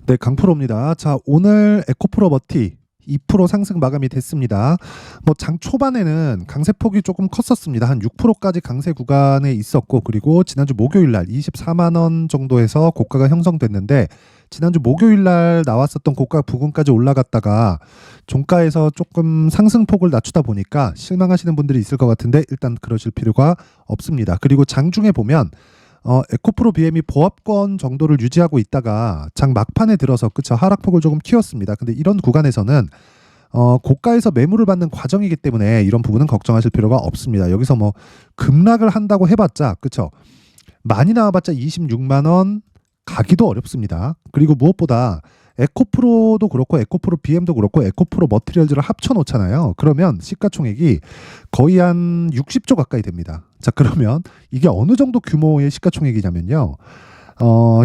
네, 강프로입니다. 자, 오늘 에코프로 머티 2% 상승 마감이 됐습니다. 뭐 장 초반에는 강세폭이 조금 컸었습니다. 한 6%까지 강세 구간에 있었고, 그리고 지난주 목요일 날 24만 원 정도에서 고가가 형성됐는데, 지난주 목요일 날 나왔었던 고가 부근까지 올라갔다가 종가에서 조금 상승폭을 낮추다 보니까 실망하시는 분들이 있을 것 같은데, 일단 그러실 필요가 없습니다. 그리고 장중에 보면 에코프로 BM이 보합권 정도를 유지하고 있다가 장 막판에 들어서 그쵸, 하락폭을 조금 키웠습니다. 근데 이런 구간에서는 고가에서 매물을 받는 과정이기 때문에 이런 부분은 걱정하실 필요가 없습니다. 여기서 뭐 급락을 한다고 해봤자 그쵸, 많이 나와봤자 26만 원 가기도 어렵습니다. 그리고 무엇보다 에코프로도 그렇고 에코프로 BM도 그렇고 에코프로 머티리얼즈를 합쳐 놓잖아요. 그러면 시가총액이 거의 한 60조 가까이 됩니다. 자, 그러면 이게 어느 정도 규모의 시가총액이냐면요.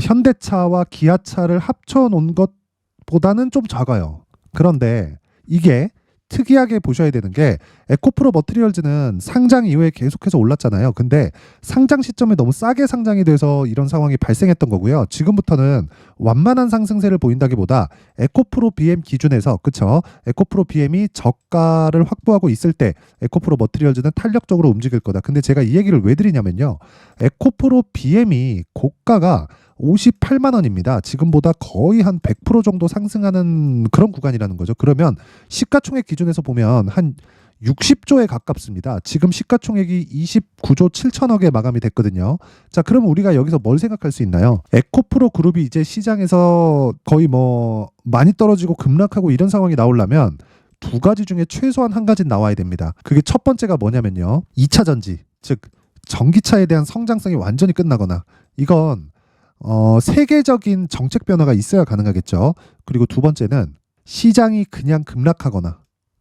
현대차와 기아차를 합쳐 놓은 것보다는 좀 작아요. 그런데 이게 특이하게 보셔야 되는 게, 에코프로 머티리얼즈는 상장 이후에 계속해서 올랐잖아요. 근데 상장 시점에 너무 싸게 상장이 돼서 이런 상황이 발생했던 거고요. 지금부터는 완만한 상승세를 보인다기보다 에코프로 BM 기준에서 그쵸, 에코프로 BM이 저가를 확보하고 있을 때 에코프로 머티리얼즈는 탄력적으로 움직일 거다. 근데 제가 이 얘기를 왜 드리냐면요, 에코프로 BM이 고가가 58만 원입니다. 지금보다 거의 한 100% 정도 상승하는 그런 구간이라는 거죠. 그러면 시가총액 기준에서 보면 한 60조에 가깝습니다. 지금 시가총액이 29조 7천억에 마감이 됐거든요. 자, 그러면 우리가 여기서 뭘 생각할 수 있나요? 에코프로 그룹이 이제 시장에서 거의 뭐 많이 떨어지고 급락하고 이런 상황이 나오려면 두 가지 중에 최소한 한 가지는 나와야 됩니다. 그게 첫 번째가 뭐냐면요, 2차 전지, 즉 전기차에 대한 성장성이 완전히 끝나거나, 이건 세계적인 정책 변화가 있어야 가능하겠죠. 그리고 두 번째는 시장이 그냥 급락하거나,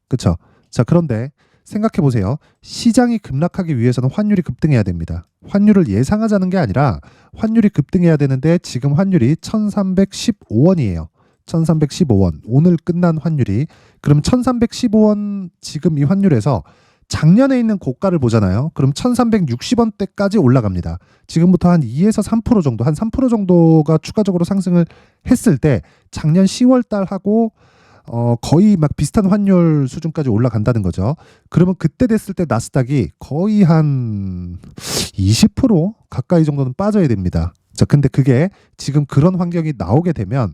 그렇죠? 자, 그런데 생각해 보세요. 시장이 급락하기 위해서는 환율이 급등해야 됩니다. 환율을 예상하자는 게 아니라 환율이 급등해야 되는데 지금 환율이 1315원이에요. 1315원. 오늘 끝난 환율이. 그럼 1315원 지금 이 환율에서 작년에 있는 고가를 보잖아요. 그럼 1360원대까지 올라갑니다. 지금부터 한 2에서 3% 정도, 한 3% 정도가 추가적으로 상승을 했을 때 작년 10월 달하고 거의 막 비슷한 환율 수준까지 올라간다는 거죠. 그러면 그때 됐을 때 나스닥이 거의 한 20% 가까이 정도는 빠져야 됩니다. 자, 근데 그게 지금 그런 환경이 나오게 되면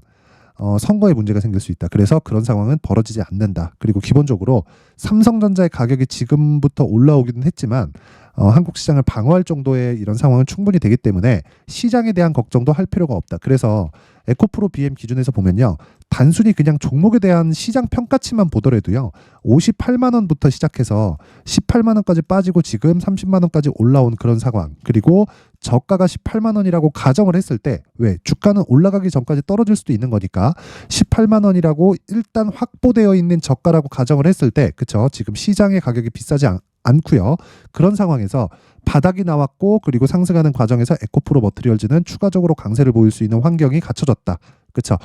선거에 문제가 생길 수 있다. 그래서 그런 상황은 벌어지지 않는다. 그리고 기본적으로 삼성전자의 가격이 지금부터 올라오기는 했지만 한국 시장을 방어할 정도의 이런 상황은 충분히 되기 때문에 시장에 대한 걱정도 할 필요가 없다. 그래서 에코프로 BM 기준에서 보면요, 단순히 그냥 종목에 대한 시장 평가치만 보더라도요, 58만 원부터 시작해서 18만 원까지 빠지고 지금 30만 원까지 올라온 그런 상황, 그리고 저가가 18만 원이라고 가정을 했을 때, 왜 주가는 올라가기 전까지 떨어질 수도 있는 거니까 18만 원이라고 일단 확보되어 있는 저가라고 가정을 했을 때, 그쵸, 지금 시장의 가격이 비싸지 않고요. 그런 상황에서 바닥이 나왔고, 그리고 상승하는 과정에서 에코프로 머티리얼즈는 추가적으로 강세를 보일 수 있는 환경이 갖춰졌다. 그렇죠.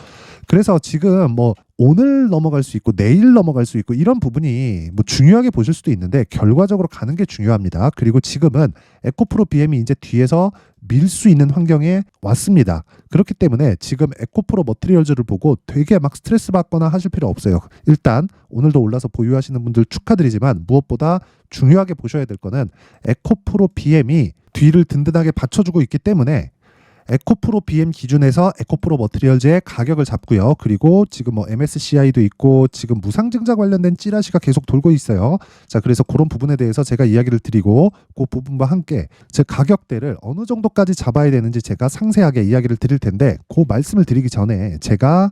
그래서 지금 뭐 오늘 넘어갈 수 있고 내일 넘어갈 수 있고 이런 부분이 뭐 중요하게 보실 수도 있는데, 결과적으로 가는 게 중요합니다. 그리고 지금은 에코프로 BM이 이제 뒤에서 밀 수 있는 환경에 왔습니다. 그렇기 때문에 지금 에코프로 머티리얼즈를 보고 되게 막 스트레스 받거나 하실 필요 없어요. 일단 오늘도 올라서 보유하시는 분들 축하드리지만, 무엇보다 중요하게 보셔야 될 거는 에코프로 BM이 뒤를 든든하게 받쳐주고 있기 때문에 에코프로 BM 기준에서 에코프로 머티리얼즈의 가격을 잡고요. 그리고 지금 뭐 MSCI도 있고 지금 무상증자 관련된 찌라시가 계속 돌고 있어요. 자, 그래서 그런 부분에 대해서 제가 이야기를 드리고, 그 부분과 함께 제 가격대를 어느 정도까지 잡아야 되는지 제가 상세하게 이야기를 드릴 텐데, 그 말씀을 드리기 전에 제가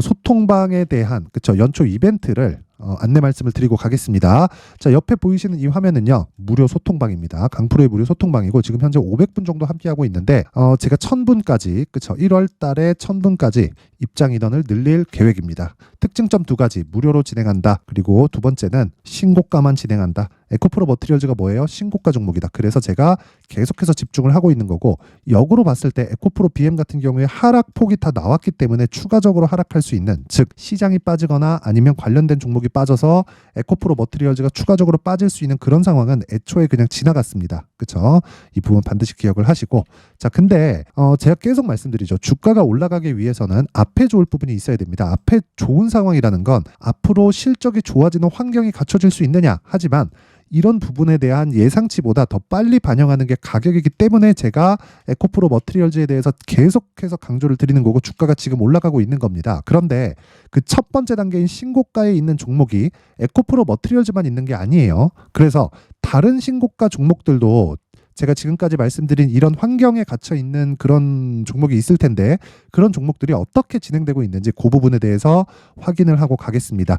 소통방에 대한 그쵸, 연초 이벤트를 안내 말씀을 드리고 가겠습니다. 자, 옆에 보이시는 이 화면은요, 무료 소통방입니다. 강프로의 무료 소통방이고, 지금 현재 500분 정도 함께하고 있는데 제가 1000분까지 그쵸, 1월 달에 1000분까지 입장 인원을 늘릴 계획입니다. 특징점 두 가지, 무료로 진행한다. 그리고 두 번째는 신고가만 진행한다. 에코프로 머티리얼즈가 뭐예요? 신고가 종목이다. 그래서 제가 계속해서 집중을 하고 있는 거고, 역으로 봤을 때 에코프로 BM 같은 경우에 하락폭이 다 나왔기 때문에 추가적으로 하락할 수 있는, 즉 시장이 빠지거나 아니면 관련된 종목이 빠져서 에코프로 머티리얼즈가 추가적으로 빠질 수 있는 그런 상황은 애초에 그냥 지나갔습니다. 그렇죠? 이 부분 반드시 기억을 하시고, 자 근데 제가 계속 말씀드리죠. 주가가 올라가기 위해서는 앞에 좋을 부분이 있어야 됩니다. 앞에 좋은 상황이라는 건 앞으로 실적이 좋아지는 환경이 갖춰질 수 있느냐. 하지만 이런 부분에 대한 예상치보다 더 빨리 반영하는 게 가격이기 때문에 제가 에코프로 머티리얼즈에 대해서 계속해서 강조를 드리는 거고, 주가가 지금 올라가고 있는 겁니다. 그런데 그 첫 번째 단계인 신고가에 있는 종목이 에코프로 머티리얼즈만 있는 게 아니에요. 그래서 다른 신고가 종목들도 제가 지금까지 말씀드린 이런 환경에 갇혀 있는 그런 종목이 있을 텐데, 그런 종목들이 어떻게 진행되고 있는지 그 부분에 대해서 확인을 하고 가겠습니다.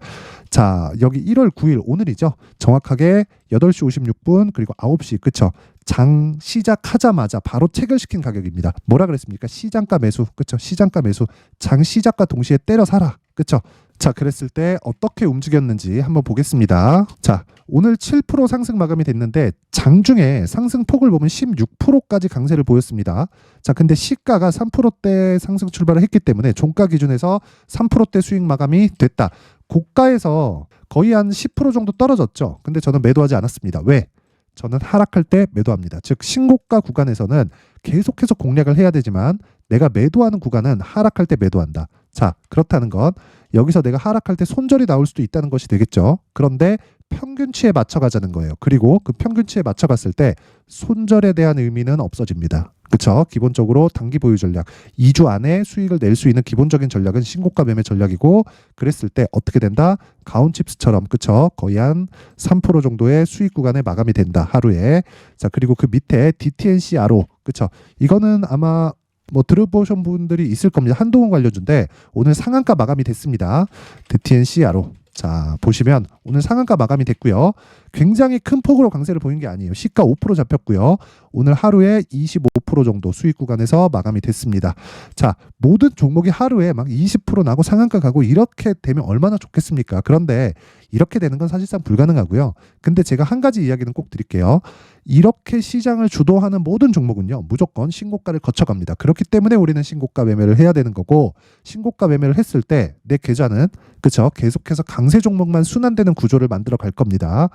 자, 여기 1월 9일 오늘이죠. 정확하게 8시 56분 그리고 9시, 그쵸? 장 시작하자마자 바로 체결시킨 가격입니다. 뭐라 그랬습니까? 시장가 매수, 그쵸? 시장가 매수. 장 시작과 동시에 때려 사라, 그쵸? 자, 그랬을 때 어떻게 움직였는지 한번 보겠습니다. 자, 오늘 7% 상승 마감이 됐는데 장중에 상승폭을 보면 16%까지 강세를 보였습니다. 자, 근데 시가가 3%대 상승 출발을 했기 때문에 종가 기준에서 3%대 수익 마감이 됐다. 고가에서 거의 한 10% 정도 떨어졌죠. 근데 저는 매도하지 않았습니다. 왜? 저는 하락할 때 매도합니다. 즉 신고가 구간에서는 계속해서 공략을 해야 되지만 내가 매도하는 구간은 하락할 때 매도한다. 자, 그렇다는 건 여기서 내가 하락할 때 손절이 나올 수도 있다는 것이 되겠죠. 그런데 평균치에 맞춰가자는 거예요. 그리고 그 평균치에 맞춰갔을 때 손절에 대한 의미는 없어집니다. 그렇죠? 기본적으로 단기 보유 전략, 2주 안에 수익을 낼 수 있는 기본적인 전략은 신고가 매매 전략이고, 그랬을 때 어떻게 된다? 가온칩스처럼, 그렇죠? 거의 한 3% 정도의 수익 구간에 마감이 된다, 하루에. 자, 그리고 그 밑에 DTNC 아로, 그렇죠? 이거는 아마 뭐 들어보신 분들이 있을 겁니다. 한동훈 관련주인데 오늘 상한가 마감이 됐습니다. DTNC 아로. 자, 보시면 오늘 상한가 마감이 됐고요. 굉장히 큰 폭으로 강세를 보인 게 아니에요. 시가 5% 잡혔고요. 오늘 하루에 25% 정도 수익 구간에서 마감이 됐습니다. 자, 모든 종목이 하루에 막 20% 나고 상한가 가고 이렇게 되면 얼마나 좋겠습니까? 그런데 이렇게 되는 건 사실상 불가능하고요. 근데 제가 한 가지 이야기는 꼭 드릴게요. 이렇게 시장을 주도하는 모든 종목은요, 무조건 신고가를 거쳐갑니다. 그렇기 때문에 우리는 신고가 매매를 해야 되는 거고, 신고가 매매를 했을 때 내 계좌는, 그쵸, 계속해서 강세 종목만 순환되는 구조를 만들어 갈 겁니다.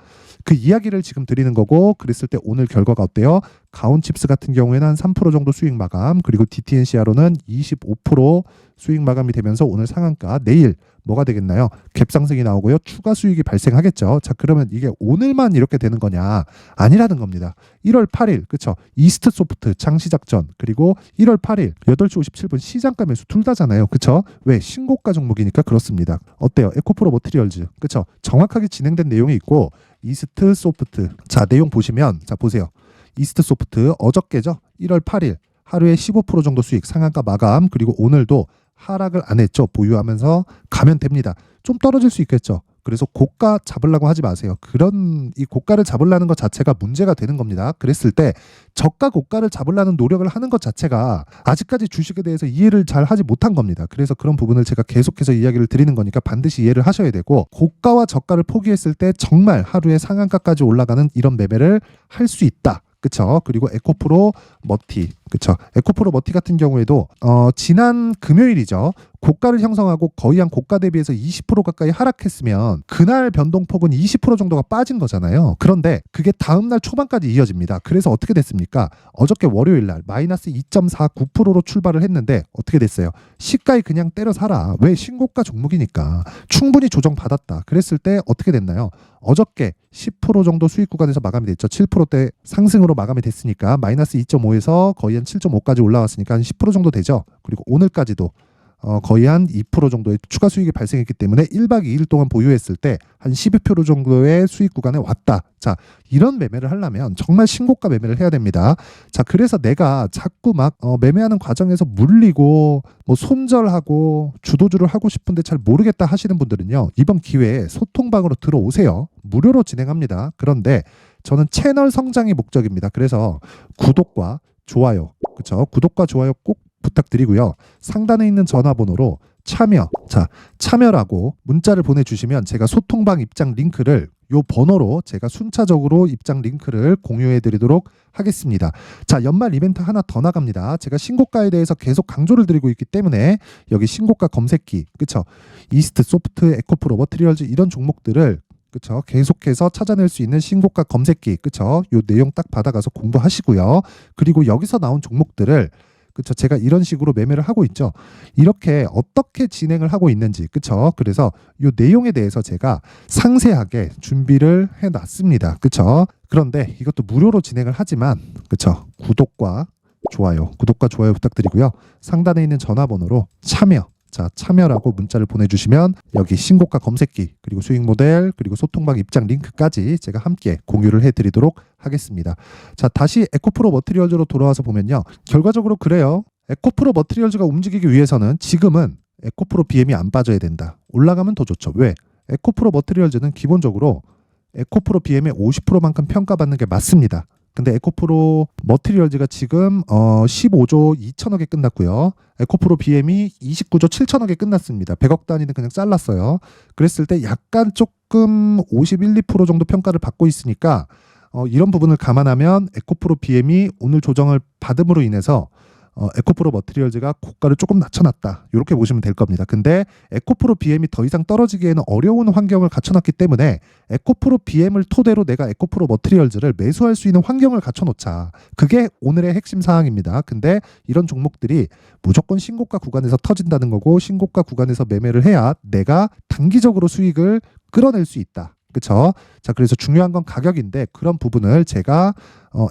그 이야기를 지금 드리는 거고, 그랬을 때 오늘 결과가 어때요? 가온칩스 같은 경우에는 한 3% 정도 수익 마감, 그리고 DTNCR로는 25% 수익 마감이 되면서 오늘 상한가, 내일 뭐가 되겠나요? 갭상승이 나오고요. 추가 수익이 발생하겠죠. 자, 그러면 이게 오늘만 이렇게 되는 거냐? 아니라는 겁니다. 1월 8일, 그쵸? 이스트 소프트 장시작 전, 그리고 1월 8일 8시 57분 시장가 매수 둘 다잖아요. 그쵸? 왜? 신고가 종목이니까 그렇습니다. 어때요? 에코프로 머티리얼즈, 그쵸? 정확하게 진행된 내용이 있고, 이스트 소프트. 자, 내용 보시면, 자, 보세요. 이스트 소프트 어저께죠? 1월 8일 하루에 15% 정도 수익, 상한가 마감, 그리고 오늘도 하락을 안 했죠. 보유하면서 가면 됩니다. 좀 떨어질 수 있겠죠. 그래서 고가 잡으려고 하지 마세요. 그런 이 고가를 잡으려는 것 자체가 문제가 되는 겁니다. 그랬을 때 저가 고가를 잡으려는 노력을 하는 것 자체가 아직까지 주식에 대해서 이해를 잘 하지 못한 겁니다. 그래서 그런 부분을 제가 계속해서 이야기를 드리는 거니까 반드시 이해를 하셔야 되고, 고가와 저가를 포기했을 때 정말 하루에 상한가까지 올라가는 이런 매매를 할 수 있다. 그쵸? 그리고 에코프로 머티, 그쵸? 에코프로 머티 같은 경우에도 지난 금요일이죠. 고가를 형성하고 거의 한 고가 대비해서 20% 가까이 하락했으면 그날 변동폭은 20% 정도가 빠진 거잖아요. 그런데 그게 다음날 초반까지 이어집니다. 그래서 어떻게 됐습니까? 어저께 월요일날 마이너스 2.49%로 출발을 했는데 어떻게 됐어요? 시가에 그냥 때려 사라. 왜? 신고가 종목이니까. 충분히 조정받았다. 그랬을 때 어떻게 됐나요? 어저께 10% 정도 수익 구간에서 마감이 됐죠. 7%대 상승으로 마감이 됐으니까 마이너스 2.5에서 거의 한 7.5까지 올라왔으니까 한 10% 정도 되죠. 그리고 오늘까지도 거의 한 2% 정도의 추가 수익이 발생했기 때문에 1박 2일 동안 보유했을 때 한 12% 정도의 수익 구간에 왔다. 자, 이런 매매를 하려면 정말 신고가 매매를 해야 됩니다. 자, 그래서 내가 자꾸 막 매매하는 과정에서 물리고 뭐 손절하고 주도주를 하고 싶은데 잘 모르겠다 하시는 분들은요, 이번 기회에 소통방으로 들어오세요. 무료로 진행합니다. 그런데 저는 채널 성장이 목적입니다. 그래서 구독과 좋아요, 그렇죠? 구독과 좋아요 꼭 부탁드리고요. 상단에 있는 전화번호로 참여. 자, 참여라고 문자를 보내주시면 제가 소통방 입장 링크를 요 번호로 제가 순차적으로 입장 링크를 공유해 드리도록 하겠습니다. 자, 연말 이벤트 하나 더 나갑니다. 제가 신고가에 대해서 계속 강조를 드리고 있기 때문에 여기 신고가 검색기, 그쵸? 이스트, 소프트, 에코프로, 머티리얼즈 이런 종목들을 그쵸? 계속해서 찾아낼 수 있는 신고가 검색기, 그쵸? 요 내용 딱 받아가서 공부하시고요. 그리고 여기서 나온 종목들을 그쵸? 제가 이런 식으로 매매를 하고 있죠. 이렇게 어떻게 진행을 하고 있는지, 그쵸? 그래서 이 내용에 대해서 제가 상세하게 준비를 해놨습니다. 그쵸? 그런데 이것도 무료로 진행을 하지만, 그쵸? 구독과 좋아요 부탁드리고요. 상단에 있는 전화번호로 참여. 자, 참여라고 문자를 보내주시면 여기 신고가 검색기, 그리고 수익 모델, 그리고 소통방 입장 링크까지 제가 함께 공유를 해드리도록 하겠습니다. 자, 다시 에코프로 머티리얼즈로 돌아와서 보면요. 결과적으로 그래요. 에코프로 머티리얼즈가 움직이기 위해서는 지금은 에코프로 BM이 안 빠져야 된다. 올라가면 더 좋죠. 왜? 에코프로 머티리얼즈는 기본적으로 에코프로 BM의 50%만큼 평가받는 게 맞습니다. 근데 에코프로 머티리얼즈가 지금 15조 2천억에 끝났고요. 에코프로 BM이 29조 7천억에 끝났습니다. 100억 단위는 그냥 잘랐어요. 그랬을 때 약간 조금 51, 2% 정도 평가를 받고 있으니까 이런 부분을 감안하면 에코프로 BM이 오늘 조정을 받음으로 인해서 에코프로 머티리얼즈가 고가를 조금 낮춰놨다. 이렇게 보시면 될 겁니다. 근데 에코프로 BM이 더 이상 떨어지기에는 어려운 환경을 갖춰놨기 때문에 에코프로 BM을 토대로 내가 에코프로 머티리얼즈를 매수할 수 있는 환경을 갖춰놓자. 그게 오늘의 핵심 사항입니다. 근데 이런 종목들이 무조건 신고가 구간에서 터진다는 거고 신고가 구간에서 매매를 해야 내가 단기적으로 수익을 끌어낼 수 있다. 그쵸? 자, 그래서 중요한 건 가격인데 그런 부분을 제가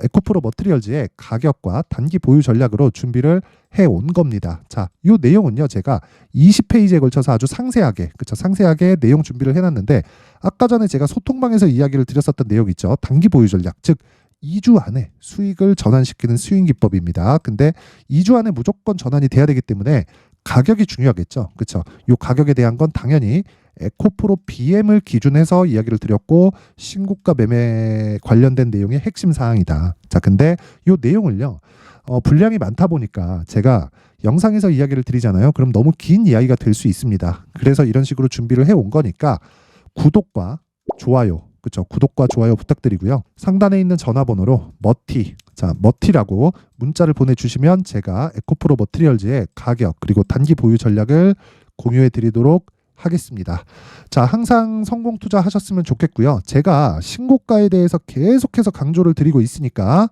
에코프로 머티리얼즈의 가격과 단기 보유 전략으로 준비를 해온 겁니다. 자, 이 내용은요, 제가 20페이지에 걸쳐서 아주 상세하게, 그쵸? 상세하게 내용 준비를 해놨는데 아까 전에 제가 소통방에서 이야기를 드렸었던 내용 있죠? 단기 보유 전략, 즉 2주 안에 수익을 전환시키는 스윙 기법입니다. 근데 2주 안에 무조건 전환이 돼야 되기 때문에 가격이 중요하겠죠. 그쵸? 이 가격에 대한 건 당연히 에코프로 BM을 기준해서 이야기를 드렸고 신고가 매매 관련된 내용의 핵심 사항이다. 자, 근데 이 내용을요. 분량이 많다 보니까 제가 영상에서 이야기를 드리잖아요. 그럼 너무 긴 이야기가 될 수 있습니다. 그래서 이런 식으로 준비를 해온 거니까 구독과 좋아요, 그렇죠? 구독과 좋아요 부탁드리고요. 상단에 있는 전화번호로 머티라고 문자를 보내주시면 제가 에코프로 머티리얼즈의 가격 그리고 단기 보유 전략을 공유해 드리도록 하겠습니다. 자, 항상 성공 투자하셨으면 좋겠고요. 제가 신고가에 대해서 계속해서 강조를 드리고 있으니까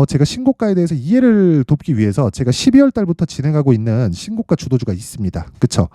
제가 신고가에 대해서 이해를 돕기 위해서 제가 12월 달부터 진행하고 있는 신고가 주도주가 있습니다. 그쵸?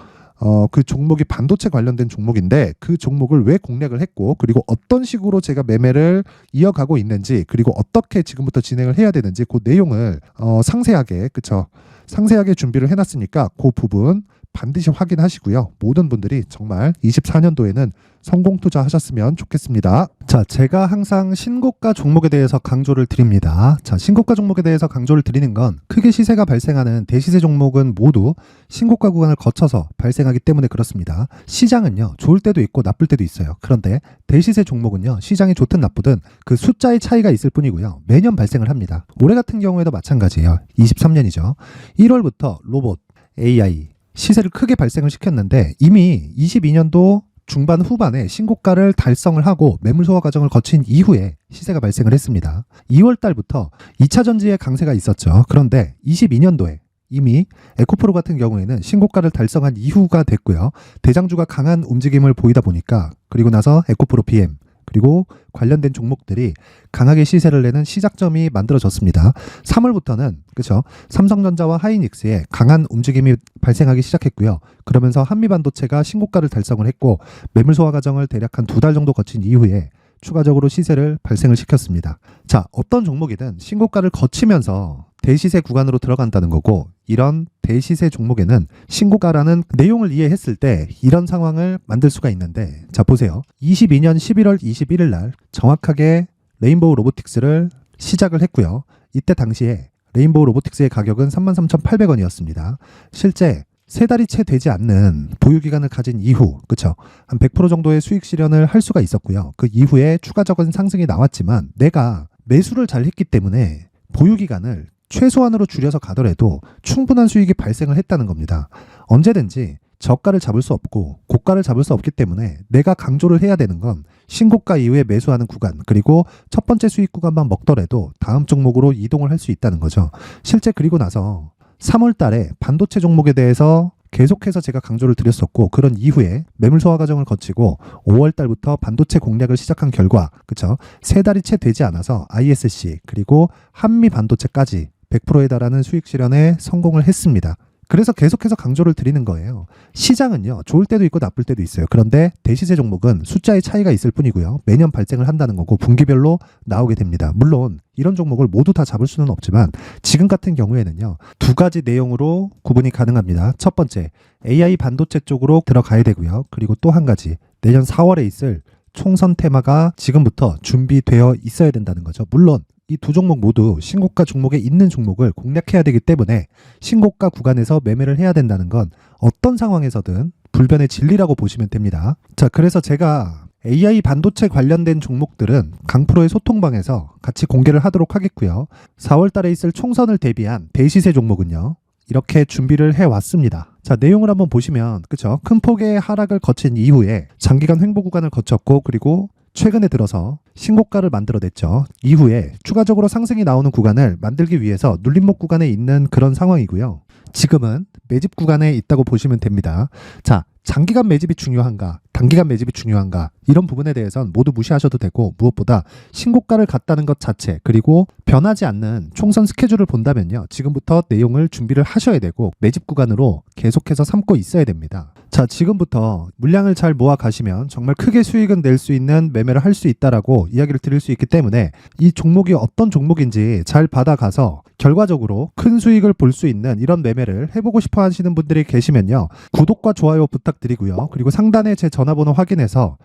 그 종목이 반도체 관련된 종목인데 그 종목을 왜 공략을 했고 그리고 어떤 식으로 제가 매매를 이어가고 있는지 그리고 어떻게 지금부터 진행을 해야 되는지 그 내용을 상세하게, 그쵸? 상세하게 준비를 해놨으니까 그 부분 반드시 확인하시고요. 모든 분들이 정말 24년도에는 성공 투자하셨으면 좋겠습니다. 자, 제가 항상 신고가 종목에 대해서 강조를 드립니다. 자, 신고가 종목에 대해서 강조를 드리는 건 크게 시세가 발생하는 대시세 종목은 모두 신고가 구간을 거쳐서 발생하기 때문에 그렇습니다. 시장은요, 좋을 때도 있고 나쁠 때도 있어요. 그런데 대시세 종목은요, 시장이 좋든 나쁘든 그 숫자의 차이가 있을 뿐이고요. 매년 발생을 합니다. 올해 같은 경우에도 마찬가지예요. 23년이죠. 1월부터 로봇, AI, 시세를 크게 발생을 시켰는데 이미 22년도 중반 후반에 신고가를 달성을 하고 매물 소화 과정을 거친 이후에 시세가 발생을 했습니다. 2월 달부터 2차 전지의 강세가 있었죠. 그런데 22년도에 이미 에코프로 같은 경우에는 신고가를 달성한 이후가 됐고요. 대장주가 강한 움직임을 보이다 보니까 그리고 나서 에코프로 BM 그리고 관련된 종목들이 강하게 시세를 내는 시작점이 만들어졌습니다. 3월부터는 그렇죠. 삼성전자와 하이닉스의 강한 움직임이 발생하기 시작했고요. 그러면서 한미반도체가 신고가를 달성을 했고 매물 소화 과정을 대략 한 2달 정도 거친 이후에 추가적으로 시세를 발생을 시켰습니다. 자, 어떤 종목이든 신고가를 거치면서 대시세 구간으로 들어간다는 거고 이런 대시세 종목에는 신고가라는 내용을 이해했을 때 이런 상황을 만들 수가 있는데 자, 보세요. 22년 11월 21일 날 정확하게 레인보우 로보틱스를 시작을 했고요. 이때 당시에 레인보우 로보틱스의 가격은 33,800원이었습니다. 실제 3달이 채 되지 않는 보유기간을 가진 이후, 그쵸? 한 100% 정도의 수익 실현을 할 수가 있었고요. 그 이후에 추가적인 상승이 나왔지만 내가 매수를 잘 했기 때문에 보유기간을 최소한으로 줄여서 가더라도 충분한 수익이 발생을 했다는 겁니다. 언제든지 저가를 잡을 수 없고 고가를 잡을 수 없기 때문에 내가 강조를 해야 되는 건 신고가 이후에 매수하는 구간, 그리고 첫 번째 수익 구간만 먹더라도 다음 종목으로 이동을 할 수 있다는 거죠. 실제 그리고 나서 3월 달에 반도체 종목에 대해서 계속해서 제가 강조를 드렸었고, 그런 이후에 매물 소화 과정을 거치고 5월 달부터 반도체 공략을 시작한 결과, 그쵸? 3달이 채 되지 않아서 ISC 그리고 한미 반도체까지 100%에 달하는 수익 실현에 성공을 했습니다. 그래서 계속해서 강조를 드리는 거예요. 시장은요, 좋을 때도 있고 나쁠 때도 있어요. 그런데 대시세 종목은 숫자의 차이가 있을 뿐이고요. 매년 발생을 한다는 거고 분기별로 나오게 됩니다. 물론 이런 종목을 모두 다 잡을 수는 없지만 지금 같은 경우에는요, 두 가지 내용으로 구분이 가능합니다. 첫 번째, AI 반도체 쪽으로 들어가야 되고요. 그리고 또 한 가지, 내년 4월에 있을 총선 테마가 지금부터 준비되어 있어야 된다는 거죠. 물론 이 두 종목 모두 신고가 종목에 있는 종목을 공략해야 되기 때문에 신고가 구간에서 매매를 해야 된다는 건 어떤 상황에서든 불변의 진리라고 보시면 됩니다. 자, 그래서 제가 AI 반도체 관련된 종목들은 강프로의 소통방에서 같이 공개를 하도록 하겠고요. 4월 달에 있을 총선을 대비한 대시세 종목은요, 이렇게 준비를 해왔습니다. 자, 내용을 한번 보시면, 그쵸? 큰 폭의 하락을 거친 이후에 장기간 횡보 구간을 거쳤고, 그리고 최근에 들어서 신고가를 만들어냈죠. 이후에 추가적으로 상승이 나오는 구간을 만들기 위해서 눌림목 구간에 있는 그런 상황이고요. 지금은 매집 구간에 있다고 보시면 됩니다. 자, 장기간 매집이 중요한가, 단기간 매집이 중요한가, 이런 부분에 대해서는 모두 무시하셔도 되고, 무엇보다 신고가를 갔다는 것 자체, 그리고 변하지 않는 총선 스케줄을 본다면요, 지금부터 내용을 준비를 하셔야 되고 매집 구간으로 계속해서 삼고 있어야 됩니다. 자, 지금부터 물량을 잘 모아 가시면 정말 크게 수익은 낼 수 있는 매매를 할 수 있다라고 이야기를 드릴 수 있기 때문에 이 종목이 어떤 종목인지 잘 받아가서 결과적으로 큰 수익을 볼 수 있는 이런 매매를 해보고 싶어 하시는 분들이 계시면요, 구독과 좋아요 부탁드리고요. 그리고 상단에 제 전화번호 확인해서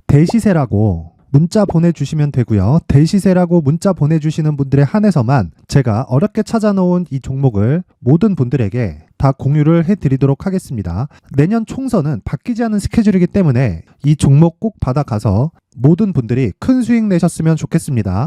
대시세라고 문자 보내주시면 되고요. 대시세라고 문자 보내주시는 분들에 한해서만 제가 어렵게 찾아놓은 이 종목을 모든 분들에게 다 공유를 해드리도록 하겠습니다. 내년 총선은 바뀌지 않은 스케줄이기 때문에 이 종목 꼭 받아가서 모든 분들이 큰 수익 내셨으면 좋겠습니다.